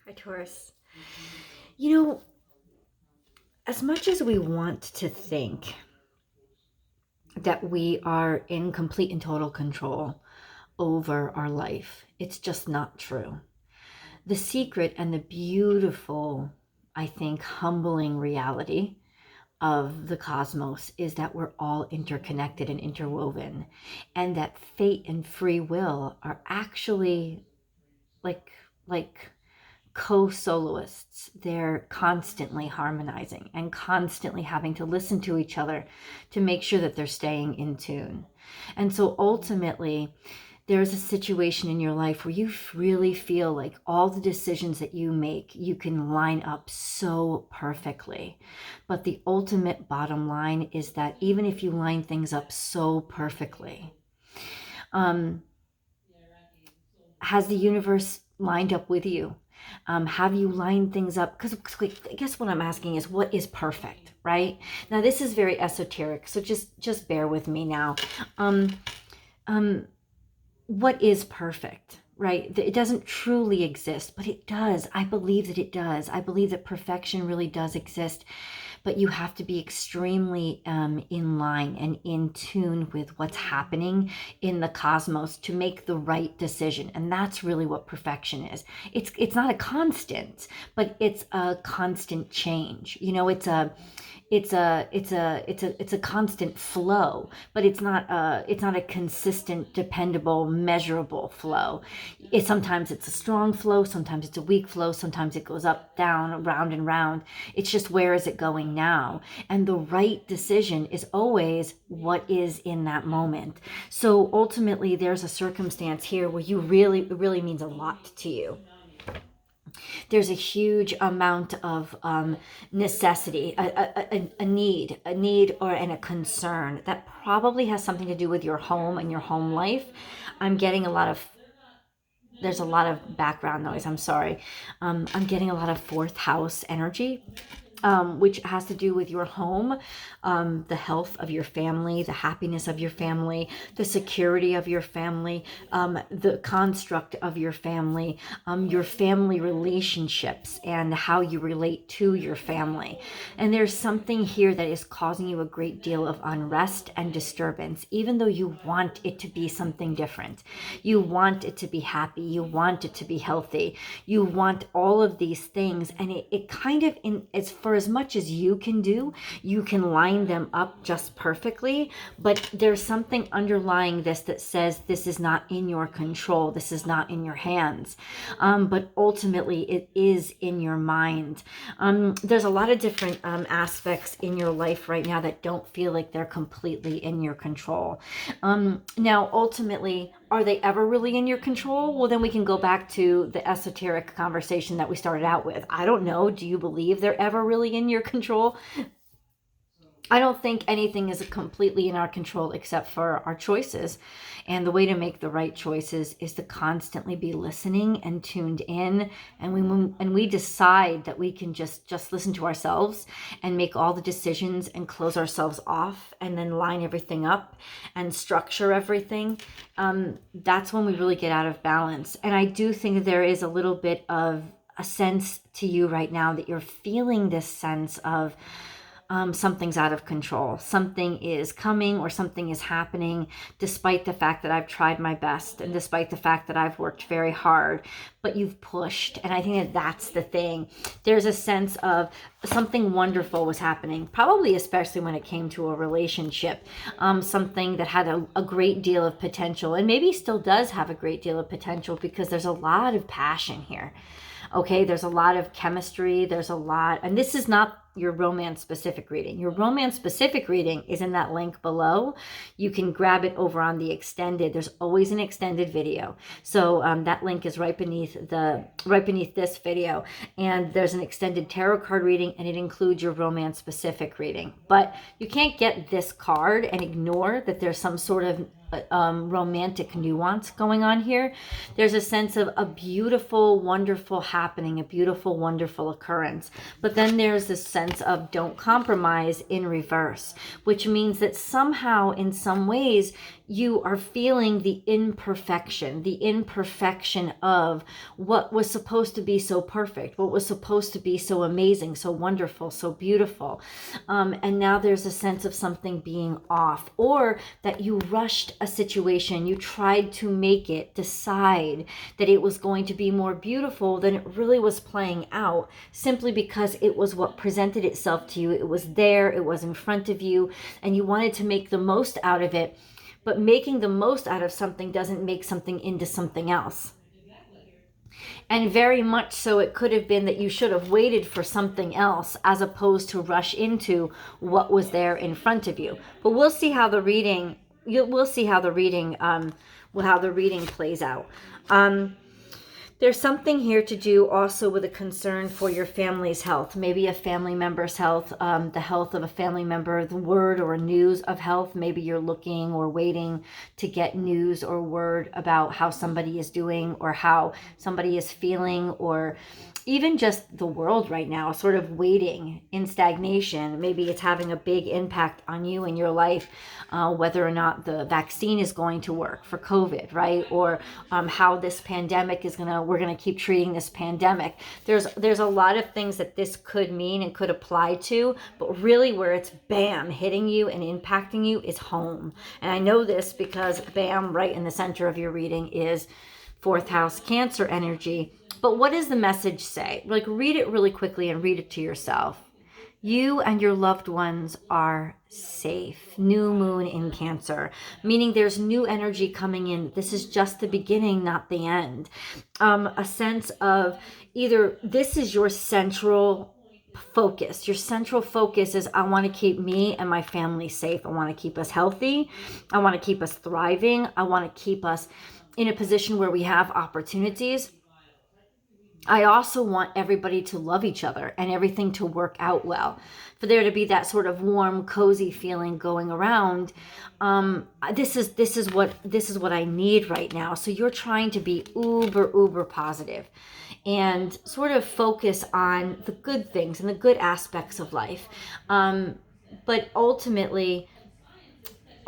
Hi, Taurus. You know, as much as we want to think that we are in complete and total control over our life, it's just not true. The secret and the beautiful, I think, humbling reality of the cosmos is that we're all interconnected and interwoven, and that fate and free will are actually like co-soloists. They're constantly harmonizing and constantly having to listen to each other to make sure that they're staying in tune. And so ultimately, there's a situation in your life where you really feel like all the decisions that you make, you can line up so perfectly. But the ultimate bottom line is that even if you line things up so perfectly, has the universe lined up with you? Have you lined things up? Because I guess what I'm asking is, what is perfect, right? Now, this is very esoteric, so just bear with me now. What is perfect, right? It doesn't truly exist, but it does. I believe that it does. I believe that perfection really does exist. But you have to be extremely in line and in tune with what's happening in the cosmos to make the right decision. And that's really what perfection is. It's not a constant, but it's a constant change. You know, it's a constant flow, but it's not a consistent, dependable, measurable flow. Sometimes it's a strong flow, sometimes it's a weak flow, sometimes it goes up, down, round and round. It's just, where is it going now? And the right decision is always what is in that moment. So ultimately, there's a circumstance here where it really means a lot to you. There's a huge amount of necessity, a need, and a concern that probably has something to do with your home and your home life. I'm getting there's a lot of background noise. I'm sorry. I'm getting a lot of fourth house energy, which has to do with your home, the health of your family, the happiness of your family, the security of your family, the construct of your family relationships, and how you relate to your family. And there's something here that is causing you a great deal of unrest and disturbance, even though you want it to be something different. You want it to be happy. You want it to be healthy. You want all of these things. And it kind of, for as much as you can do, you can line them up just perfectly, but there's something underlying this that says this is not in your control, this is not in your hands, but ultimately it is in your mind. There's a lot of different aspects in your life right now that don't feel like they're completely in your control. Now, ultimately, are they ever really in your control? Well, then we can go back to the esoteric conversation that we started out with. I don't know. Do you believe they're ever really in your control? I don't think anything is completely in our control except for our choices. And the way to make the right choices is to constantly be listening and tuned in. And we decide that we can just listen to ourselves and make all the decisions and close ourselves off and then line everything up and structure everything. That's when we really get out of balance. And I do think that there is a little bit of a sense to you right now that you're feeling this sense of something's out of control. Something is coming or something is happening, despite the fact that I've tried my best and despite the fact that I've worked very hard, but you've pushed. And I think that that's the thing. There's a sense of something wonderful was happening, probably especially when it came to a relationship, something that had a great deal of potential, and maybe still does have a great deal of potential, because there's a lot of passion here. Okay, there's a lot of chemistry, there's a lot, and this is not your romance specific reading. Your romance specific reading is in that link below. You can grab it over on the extended. There's always an extended video. So that link is right beneath this video. And there's an extended tarot card reading, and it includes your romance specific reading. But you can't get this card and ignore that there's some sort of romantic nuance going on here. There's a sense of a beautiful, wonderful happening, a beautiful, wonderful occurrence. But then there's this sense of don't compromise in reverse, which means that somehow, in some ways, you are feeling the imperfection of what was supposed to be so perfect, what was supposed to be so amazing, so wonderful, so beautiful. And now there's a sense of something being off, or that you rushed a situation, you tried to make it, decide that it was going to be more beautiful than it really was playing out, simply because it was what presented itself to you. It was there, it was in front of you, and you wanted to make the most out of it. But making the most out of something doesn't make something into something else. And very much so, it could have been that you should have waited for something else as opposed to rush into what was there in front of you. But we'll see how the reading, how the reading plays out. There's something here to do also with a concern for your family's health, maybe a family member's health, the health of a family member, the word or news of health. Maybe you're looking or waiting to get news or word about how somebody is doing or how somebody is feeling, or even just the world right now, sort of waiting in stagnation. Maybe it's having a big impact on you and your life, whether or not the vaccine is going to work for COVID, right? Or how this pandemic is we're gonna keep treating this pandemic. There's a lot of things that this could mean and could apply to, but really where it's bam, hitting you and impacting you is home. And I know this because bam, right in the center of your reading is 4th house Cancer energy. But what does the message say? Like, read it really quickly and read it to yourself. You and your loved ones are safe. New moon in Cancer, meaning there's new energy coming in. This is just the beginning, not the end. A sense of either this is your central focus. Your central focus is, I want to keep me and my family safe. I want to keep us healthy. I want to keep us thriving. I want to keep us in a position where we have opportunities. I also want everybody to love each other and everything to work out well, for there to be that sort of warm, cozy feeling going around. This is what I need right now. So you're trying to be uber positive and sort of focus on the good things and the good aspects of life. But ultimately,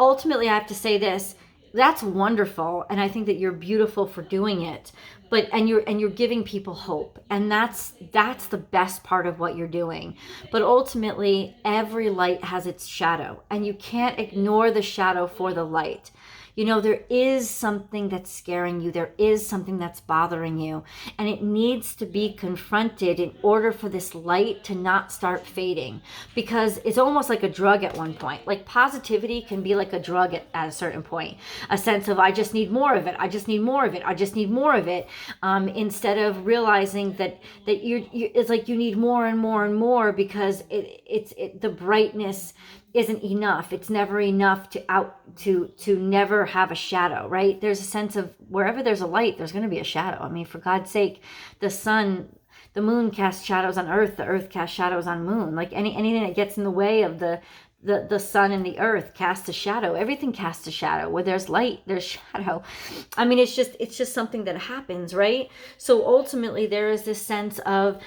I have to say this. That's wonderful, and I think that you're beautiful for doing it. But you're giving people hope, and that's the best part of what you're doing. But ultimately, every light has its shadow, and you can't ignore the shadow for the light. You know, there is something that's scaring you. There is something that's bothering you. And it needs to be confronted in order for this light to not start fading. Because it's almost like a drug at one point. Like positivity can be like a drug at a certain point. A sense of, I just need more of it. I just need more of it. I just need more of it. Instead of realizing that it's like you need more and more and more, because the brightness isn't enough. It's never enough to never have a shadow, right? There's a sense of wherever there's a light, there's going to be a shadow. I mean, for God's sake, the moon casts shadows on earth, the earth casts shadows on moon. Like anything that gets in the way of the sun and the earth casts a shadow. Everything casts a shadow. Where there's light, there's shadow. I mean, it's just something that happens, right? So ultimately there is this sense of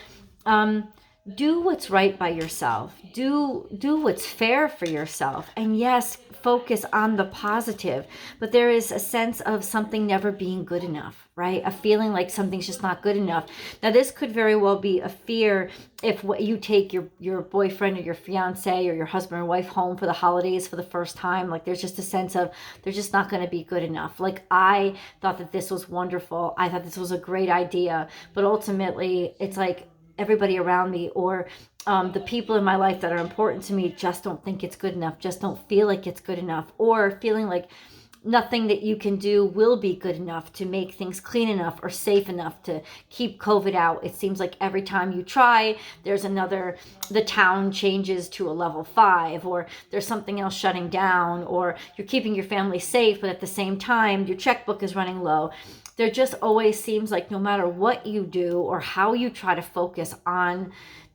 do what's right by yourself. Do what's fair for yourself. And yes, focus on the positive. But there is a sense of something never being good enough, right? A feeling like something's just not good enough. Now, this could very well be a fear if you take your boyfriend or your fiance or your husband or wife home for the holidays for the first time. Like, there's just a sense of they're just not going to be good enough. Like, I thought that this was wonderful. I thought this was a great idea. But ultimately, it's like, everybody around me or the people in my life that are important to me just don't think it's good enough, just don't feel like it's good enough, or feeling like nothing that you can do will be good enough to make things clean enough or safe enough to keep COVID out. It seems like every time you try, the town changes to a level 5, or there's something else shutting down, or you're keeping your family safe, but at the same time, your checkbook is running low. There just always seems like no matter what you do or how you try to focus on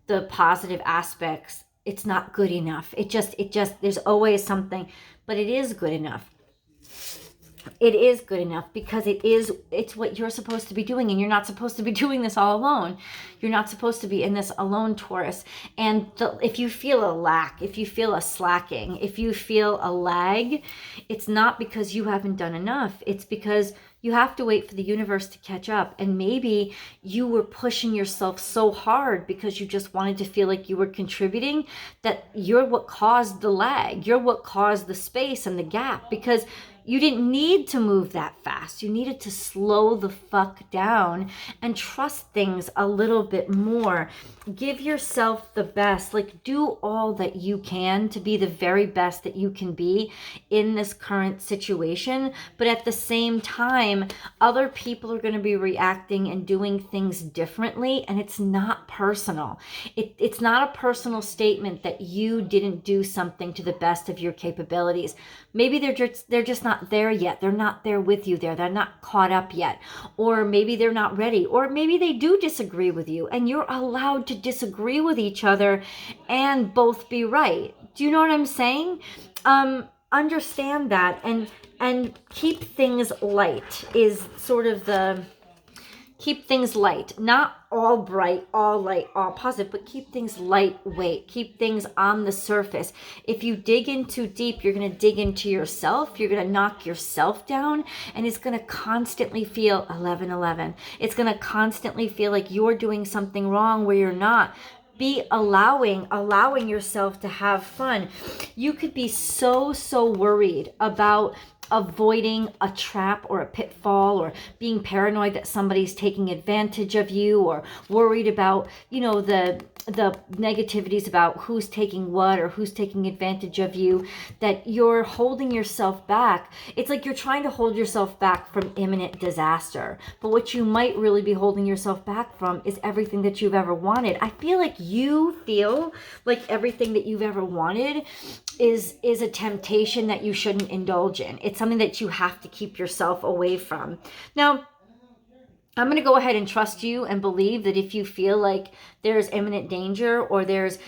the positive aspects, it's not good enough. It just, there's always something, but it is good enough. it is good enough because it's what you're supposed to be doing, and you're not supposed to be doing this all alone. You're not supposed to be in this alone, Taurus. And if you feel a lack, if you feel a slacking, if you feel a lag, it's not because you haven't done enough. It's because you have to wait for the universe to catch up. And maybe you were pushing yourself so hard because you just wanted to feel like you were contributing, that you're what caused the lag. You're what caused the space and the gap, because you didn't need to move that fast. You needed to slow the fuck down and trust things a little bit more. Give yourself the best. Like, do all that you can to be the very best that you can be in this current situation. But at the same time, other people are going to be reacting and doing things differently. And it's not personal. It's not a personal statement that you didn't do something to the best of your capabilities. Maybe they're just not there yet. They're not there with you there. They're not caught up yet. Or maybe they're not ready. Or maybe they do disagree with you, and you're allowed to disagree with each other and both be right. Do you know what I'm saying? Understand that, and keep things light is sort of the... Keep things light, not all bright, all light, all positive, but keep things lightweight. Keep things on the surface. If you dig in too deep, you're going to dig into yourself. You're going to knock yourself down, and it's going to constantly feel 11:11. It's going to constantly feel like you're doing something wrong where you're not. Be allowing yourself to have fun. You could be so worried about avoiding a trap or a pitfall, or being paranoid that somebody's taking advantage of you, or worried about, the negativities about who's taking what or who's taking advantage of you, that you're holding yourself back. It's like you're trying to hold yourself back from imminent disaster. But what you might really be holding yourself back from is everything that you've ever wanted. I feel like you feel like everything that you've ever wanted is a temptation that you shouldn't indulge in. It's something that you have to keep yourself away from. Now, I'm going to go ahead and trust you and believe that if you feel like there's imminent danger, or there's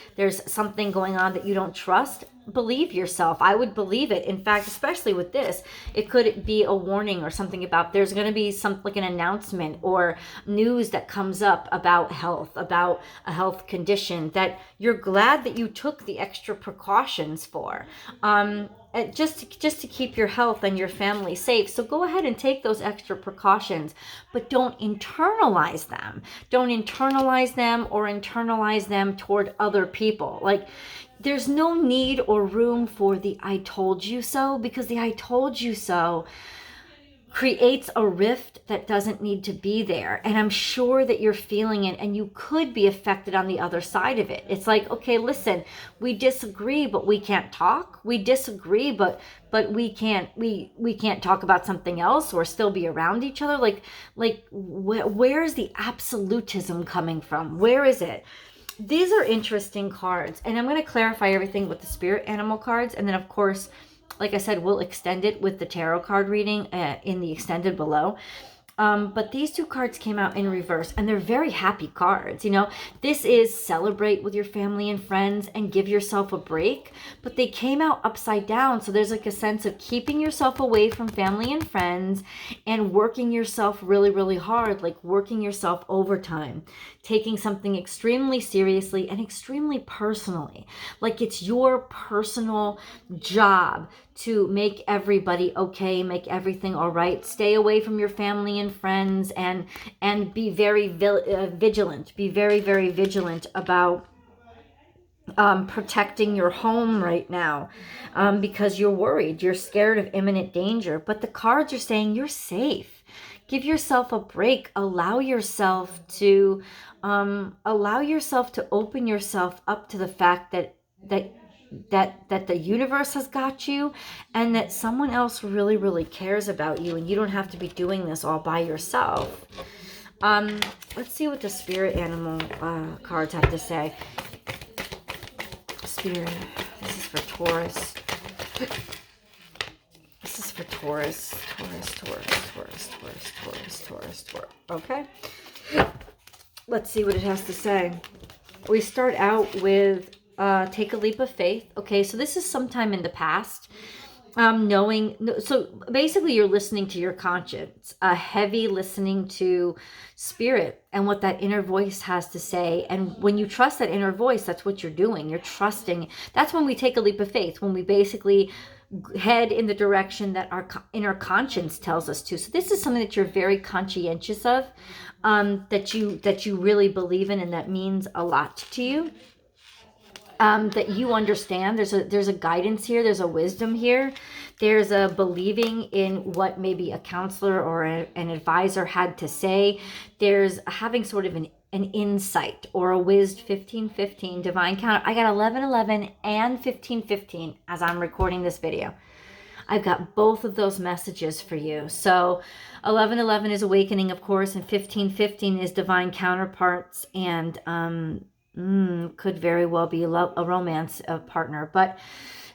something going on that you don't trust, believe yourself. I would believe it. In fact, especially with this, it could be a warning or something about there's going to be something like an announcement or news that comes up about health, about a health condition that you're glad that you took the extra precautions for. Just to keep your health and your family safe. So go ahead and take those extra precautions, but don't internalize them. Don't internalize them or internalize them toward other people. Like, there's no need or room for the I told you so, because the I told you so creates a rift that doesn't need to be there. And I'm sure that you're feeling it, and you could be affected on the other side of it. It's like, okay, listen, we disagree, but we can't talk. We disagree, but we can't talk about something else or still be around each other. Where's the absolutism coming from? Where is it? These are interesting cards, and I'm going to clarify everything with the spirit animal cards, and then of course, like I said, we'll extend it with the tarot card reading in the extended below. But these two cards came out in reverse, and they're very happy cards. This is celebrate with your family and friends and give yourself a break, but they came out upside down. So there's like a sense of keeping yourself away from family and friends and working yourself really, really hard, like working yourself overtime, taking something extremely seriously and extremely personally. Like it's your personal job to make everybody okay, make everything all right. Stay away from your family and friends, and be very vigilant. Be very, very vigilant about protecting your home right now, because you're worried. You're scared of imminent danger. But the cards are saying you're safe. Give yourself a break. Allow yourself to open yourself up to the fact that the universe has got you, and that someone else really, really cares about you, and you don't have to be doing this all by yourself. Let's see what the spirit animal cards have to say. Spirit, this is for Taurus. This is for Taurus. Taurus. Okay. Let's see what it has to say. We start out with take a leap of faith. Okay, so this is sometime in the past. Knowing, so basically you're listening to your conscience, a heavy listening to spirit and what that inner voice has to say. And when you trust that inner voice, that's what you're doing. You're trusting. That's when we take a leap of faith, when we basically head in the direction that our inner conscience tells us to. So this is something that you're very conscientious of, that you really believe in, and that means a lot to you. That you understand. There's a guidance here. There's a wisdom here. There's a believing in what maybe a counselor or an advisor had to say. There's having sort of an insight or a wisdom. 1515 divine counter. I got 1111 and 1515 as I'm recording this video. I've got both of those messages for you. So 1111 is awakening, of course, and 1515 is divine counterparts, and could very well be a romance partner. But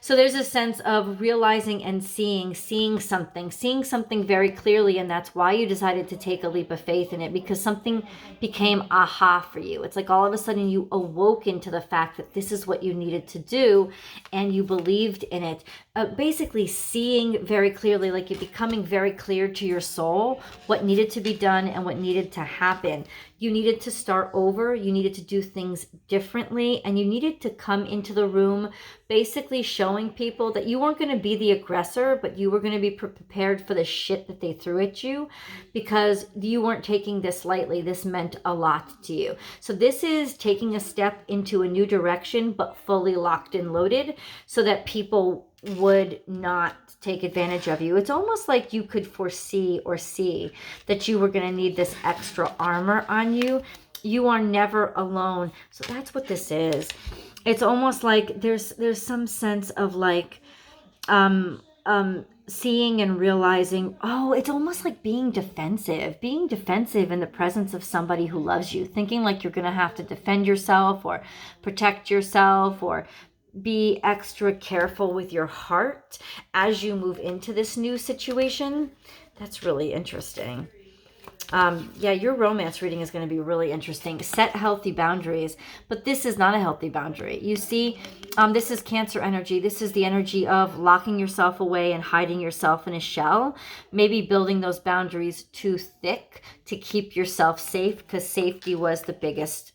so there's a sense of realizing and seeing something very clearly, and that's why you decided to take a leap of faith in it, because something became aha for you. It's like all of a sudden you awoke into the fact that this is what you needed to do, and you believed in it. Basically seeing very clearly, like it becoming very clear to your soul what needed to be done and what needed to happen. You needed to start over, you needed to do things differently, and you needed to come into the room basically showing people that you weren't going to be the aggressor, but you were going to be prepared for the shit that they threw at you, because you weren't taking this lightly. This meant a lot to you. So this is taking a step into a new direction, but fully locked and loaded, so that people would not take advantage of you. It's almost like you could foresee or see that you were going to need this extra armor on you. You are never alone. So that's what this is. It's almost like there's some sense of like seeing and realizing, oh, it's almost like being defensive in the presence of somebody who loves you, thinking like you're going to have to defend yourself or protect yourself or be extra careful with your heart as you move into this new situation. That's really interesting. Yeah, your romance reading is going to be really interesting. Set healthy boundaries, but this is not a healthy boundary. You see, this is Cancer energy. This is the energy of locking yourself away and hiding yourself in a shell, maybe building those boundaries too thick to keep yourself safe, because safety was the biggest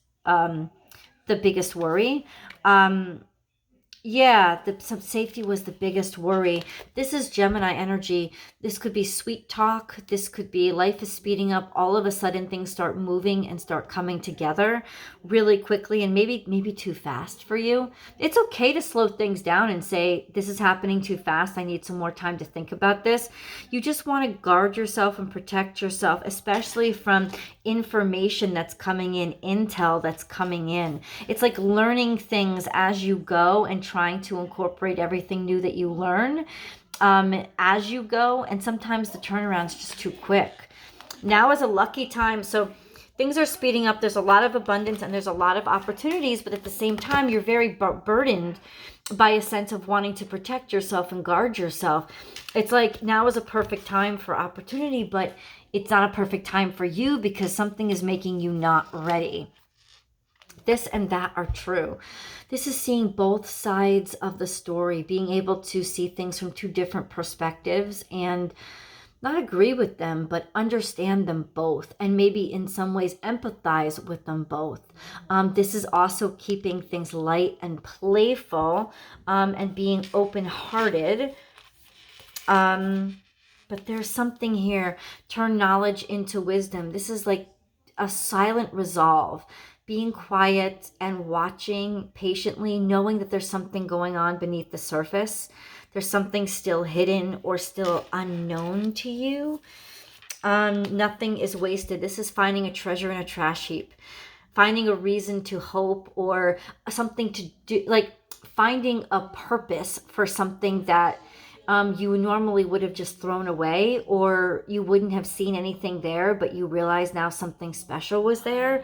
worry. Yeah, some safety was the biggest worry. This is Gemini energy. This could be sweet talk. This could be life is speeding up. All of a sudden things start moving and start coming together really quickly, and maybe too fast for you. It's okay to slow things down and say, this is happening too fast. I need some more time to think about this. You just want to guard yourself and protect yourself, especially from information that's coming in, intel that's coming in. It's like learning things as you go and trying to incorporate everything new that you learn as you go, and sometimes the turnaround's just too quick. Now is a lucky time, so things are speeding up. There's a lot of abundance and there's a lot of opportunities, but at the same time you're very burdened by a sense of wanting to protect yourself and guard yourself. It's like now is a perfect time for opportunity, but it's not a perfect time for you because something is making you not ready. This and that are true. This is seeing both sides of the story, being able to see things from two different perspectives and not agree with them, but understand them both, and maybe in some ways empathize with them both. This is also keeping things light and playful, and being open-hearted. But there's something here. Turn knowledge into wisdom. This is like a silent resolve. Being quiet and watching patiently, knowing that there's something going on beneath the surface. There's something still hidden or still unknown to you. Nothing is wasted. This is finding a treasure in a trash heap. Finding a reason to hope or something to do, like finding a purpose for something that you normally would have just thrown away, or you wouldn't have seen anything there, but you realize now something special was there.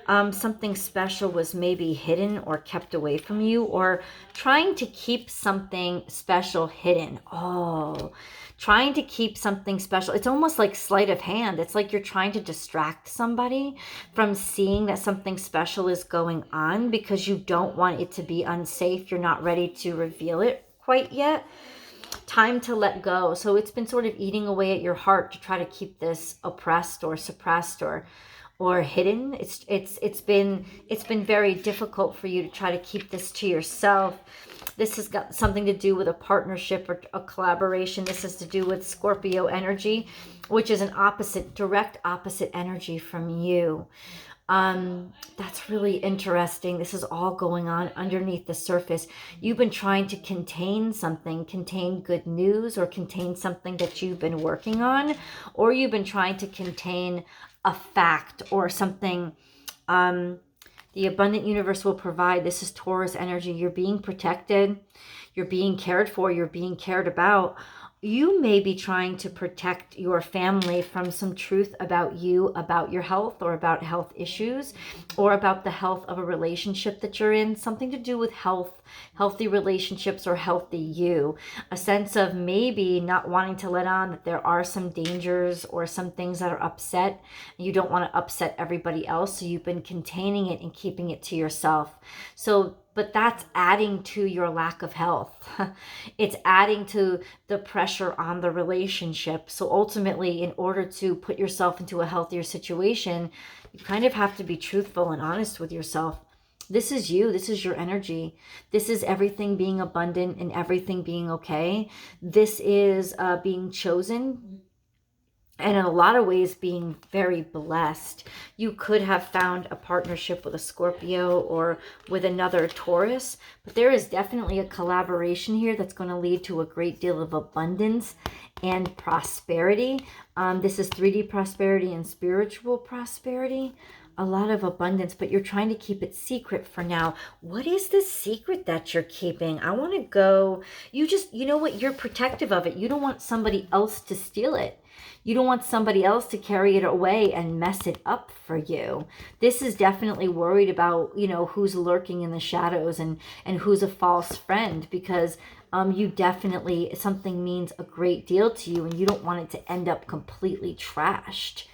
Something special was maybe hidden or kept away from you, or trying to keep something special hidden. Oh, trying to keep something special. It's almost like sleight of hand. It's like you're trying to distract somebody from seeing that something special is going on because you don't want it to be unsafe. You're not ready to reveal it quite yet. Time to let go. So it's been sort of eating away at your heart to try to keep this oppressed or suppressed or hidden. It's been very difficult for you to try to keep this to yourself. This has got something to do with a partnership or a collaboration. This has to do with Scorpio energy, which is an opposite, direct opposite energy from you. That's really interesting. This is all going on underneath the surface. You've been trying to contain something, contain good news, or contain something that you've been working on, or you've been trying to contain a fact or something. The abundant universe will provide. This is Taurus energy. You're being protected. You're being cared for. You're being cared about. You may be trying to protect your family from some truth about you, about your health, or about health issues, or about the health of a relationship that you're in. Something to do with health, healthy relationships, or healthy you. A sense of maybe not wanting to let on that there are some dangers or some things that are upset. You don't want to upset everybody else, so you've been containing it and keeping it to yourself. But that's adding to your lack of health. It's adding to the pressure on the relationship. So ultimately, in order to put yourself into a healthier situation, you kind of have to be truthful and honest with yourself. This is you. This is your energy. This is everything being abundant and everything being okay. This is being chosen. And in a lot of ways, being very blessed. You could have found a partnership with a Scorpio or with another Taurus, but there is definitely a collaboration here that's going to lead to a great deal of abundance and prosperity. This is 3D prosperity and spiritual prosperity. A lot of abundance, but you're trying to keep it secret for now. What is the secret that you're keeping? I want to go. You know what? You're protective of it. You don't want somebody else to steal it. You don't want somebody else to carry it away and mess it up for you. This is definitely worried about, who's lurking in the shadows and who's a false friend, because you definitely, something means a great deal to you and you don't want it to end up completely trashed.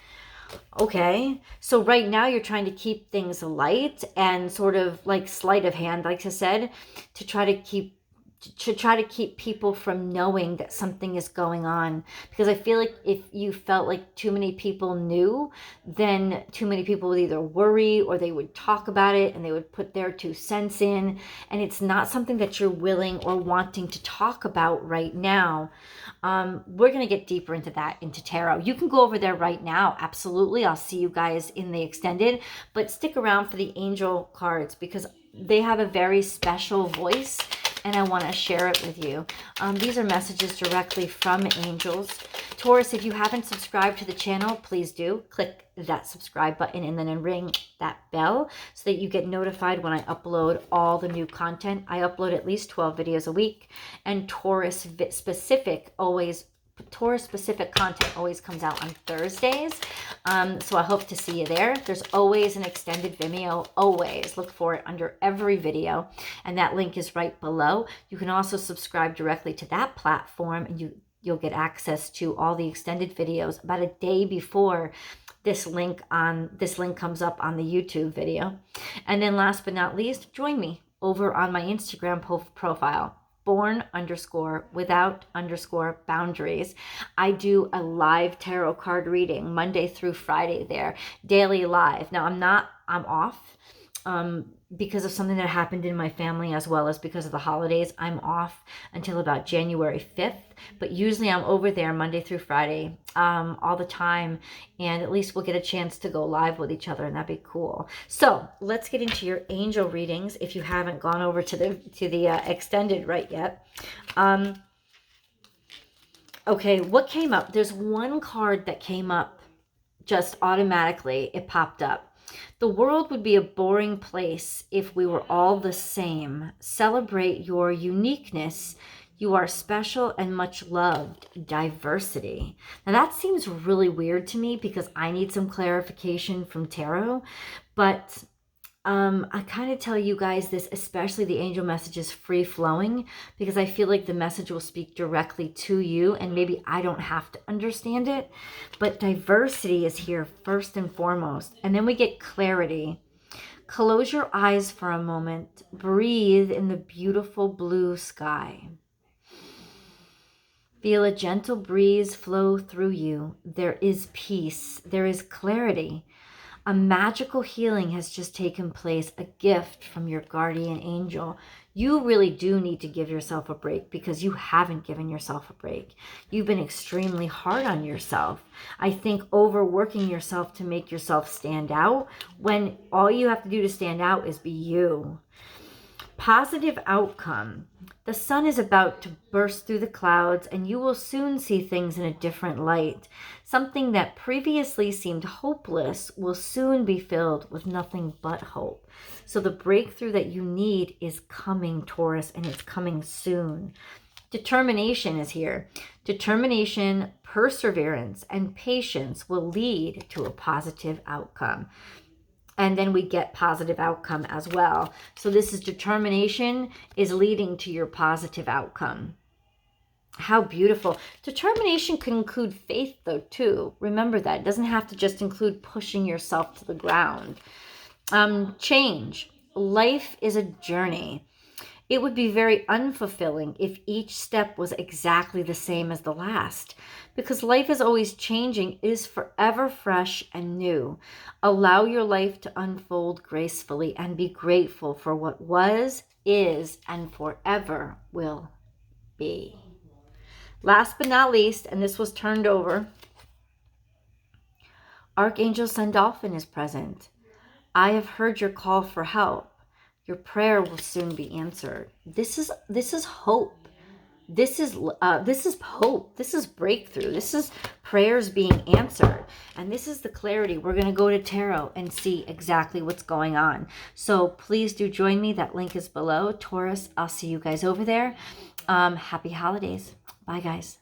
Okay, so right now you're trying to keep things light and sort of like sleight of hand, like I said, to try to keep people from knowing that something is going on. Because I feel like if you felt like too many people knew, then too many people would either worry or they would talk about it and they would put their 2 cents in. And it's not something that you're willing or wanting to talk about right now. We're going to get deeper into that, into tarot. You can go over there right now. Absolutely. I'll see you guys in the extended, but stick around for the angel cards because they have a very special voice and I want to share it with you. These are messages directly from angels. Taurus, if you haven't subscribed to the channel, please do. Click that subscribe button and then ring that bell so that you get notified when I upload all the new content. I upload at least 12 videos a week, and Taurus specific content always comes out on Thursdays. So I hope to see you there. There's always an extended Vimeo, always. Look for it under every video, and that link is right below. You can also subscribe directly to that platform, and you'll get access to all the extended videos about a day before this link comes up on the YouTube video. And then last but not least, join me over on my Instagram profile, Born_without_boundaries. I do a live tarot card reading Monday through Friday there, daily live. Now I'm off because of something that happened in my family, as well as because of the holidays. I'm off until about January 5th, but usually I'm over there Monday through Friday all the time, and at least we'll get a chance to go live with each other, and that'd be cool. So let's get into your angel readings if you haven't gone over to the extended right yet. Okay, what came up? There's one card that came up just automatically. It popped up. The world would be a boring place if we were all the same. Celebrate your uniqueness. You are special and much loved. Diversity. Now that seems really weird to me because I need some clarification from tarot, but I kind of tell you guys this, especially the angel messages, free flowing, because I feel like the message will speak directly to you and maybe I don't have to understand it. But diversity is here first and foremost. And then we get clarity. Close your eyes for a moment. Breathe in the beautiful blue sky. Feel a gentle breeze flow through you. There is peace. There is clarity. A magical healing has just taken place, a gift from your guardian angel. You really do need to give yourself a break because you haven't given yourself a break. You've been extremely hard on yourself. I think overworking yourself to make yourself stand out when all you have to do to stand out is be you. Positive outcome. The sun is about to burst through the clouds and you will soon see things in a different light. Something that previously seemed hopeless will soon be filled with nothing but hope. So the breakthrough that you need is coming, Taurus, and it's coming soon. Determination is here. Determination, perseverance, and patience will lead to a positive outcome. And then we get positive outcome as well. So this is determination is leading to your positive outcome. How beautiful. Determination can include faith though too. Remember that. It doesn't have to just include pushing yourself to the ground. Change. Life is a journey. It would be very unfulfilling if each step was exactly the same as the last. Because life is always changing, it is forever fresh and new. Allow your life to unfold gracefully and be grateful for what was, is, and forever will be. Last but not least, and this was turned over, Archangel Sandalphon is present. I have heard your call for help. Your prayer will soon be answered. This is hope. This is hope. This is breakthrough. This is prayers being answered. And this is the clarity. We're going to go to tarot and see exactly what's going on. So please do join me. That link is below. Taurus, I'll see you guys over there. Happy holidays. Bye, guys.